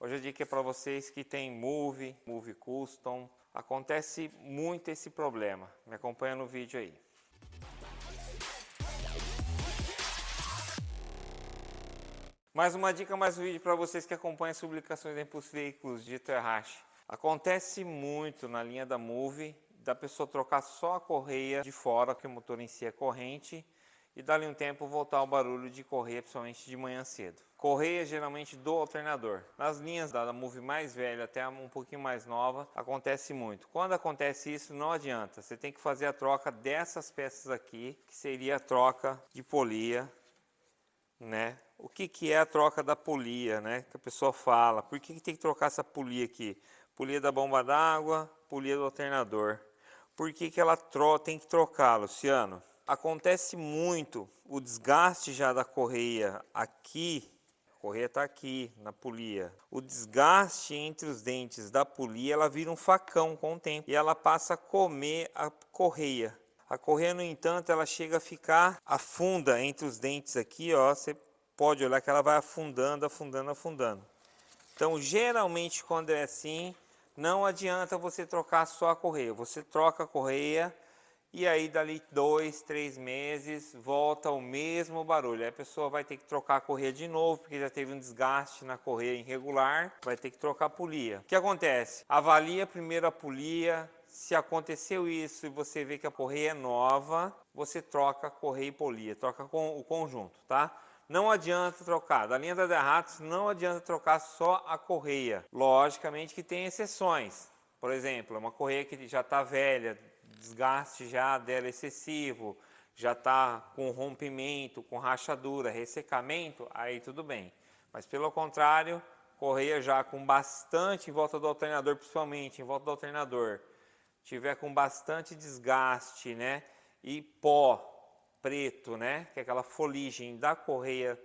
Hoje a dica é para vocês que tem Move Custom. Acontece muito esse problema. Me acompanha no vídeo aí. Mais uma dica, mais um vídeo para vocês que acompanham as publicações da Impulso Veículos de Terrache. Acontece muito na linha da Move da pessoa trocar só a correia de fora, que o motor em si é corrente, e dali um tempo voltar ao barulho de correia, principalmente de manhã cedo. Correia geralmente do alternador. Nas linhas da Move mais velha até um pouquinho mais nova, acontece muito. Quando acontece isso, não adianta. Você tem que fazer a troca dessas peças aqui, que seria a troca de polia, né? O que é a troca da polia, né? Que a pessoa fala. Por que tem que trocar essa polia aqui? Polia da bomba d'água, polia do alternador. Por que ela tem que trocar, Luciano? Acontece muito o desgaste já da correia aqui. A correia está aqui na polia. O desgaste entre os dentes da polia, ela vira um facão com o tempo e ela passa a comer a correia. A correia, no entanto, ela chega a ficar afunda entre os dentes aqui, ó. Você pode olhar que ela vai afundando, afundando, afundando. Então, geralmente, quando é assim, não adianta você trocar só a correia. Você troca a correia e aí, dali 2, 3 meses, volta o mesmo barulho. Aí a pessoa vai ter que trocar a correia de novo, porque já teve um desgaste na correia irregular, vai ter que trocar a polia. O que acontece? Avalia primeiro a polia. Se aconteceu isso e você vê que a correia é nova, você troca a correia e polia, troca com o conjunto, tá? Não adianta trocar, da linha da Daihatsu não adianta trocar só a correia. Logicamente que tem exceções. Por exemplo, uma correia que já está velha, desgaste já dela excessivo, já está com rompimento, com rachadura, ressecamento, aí tudo bem. Mas pelo contrário, correia já com bastante em volta do alternador, principalmente em volta do alternador, tiver com bastante desgaste, né, e pó preto, né, que é aquela foligem da correia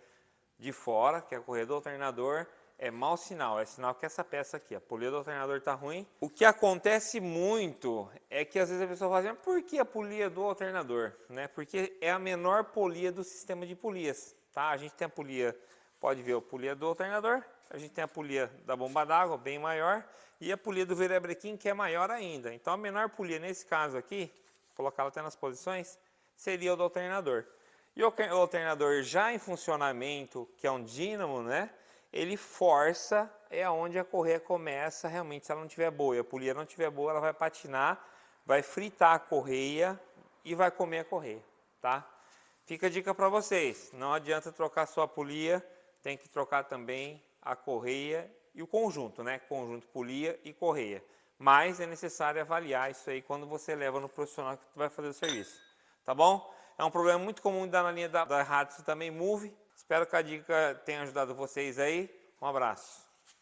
de fora, que é a correia do alternador, é mau sinal, é sinal que essa peça aqui, a polia do alternador está ruim. O que acontece muito é que às vezes a pessoa fala assim, por que a polia do alternador? Né? Porque é a menor polia do sistema de polias, tá? A gente tem a polia, pode ver a polia do alternador, a gente tem a polia da bomba d'água, bem maior, e a polia do virabrequim, que é maior ainda. Então a menor polia nesse caso aqui, vou colocar ela até nas posições, seria o do alternador. E o alternador já em funcionamento, que é um dínamo, né? Ele força, é onde a correia começa realmente, se ela não tiver boa, a polia não tiver boa, ela vai patinar, vai fritar a correia e vai comer a correia, tá? Fica a dica para vocês, não adianta trocar só a polia, tem que trocar também a correia e o conjunto, né? Conjunto polia e correia. Mas é necessário avaliar isso aí quando você leva no profissional que vai fazer o serviço, tá bom? É um problema muito comum na linha da Daihatsu também, Move. Espero que a dica tenha ajudado vocês aí. Um abraço.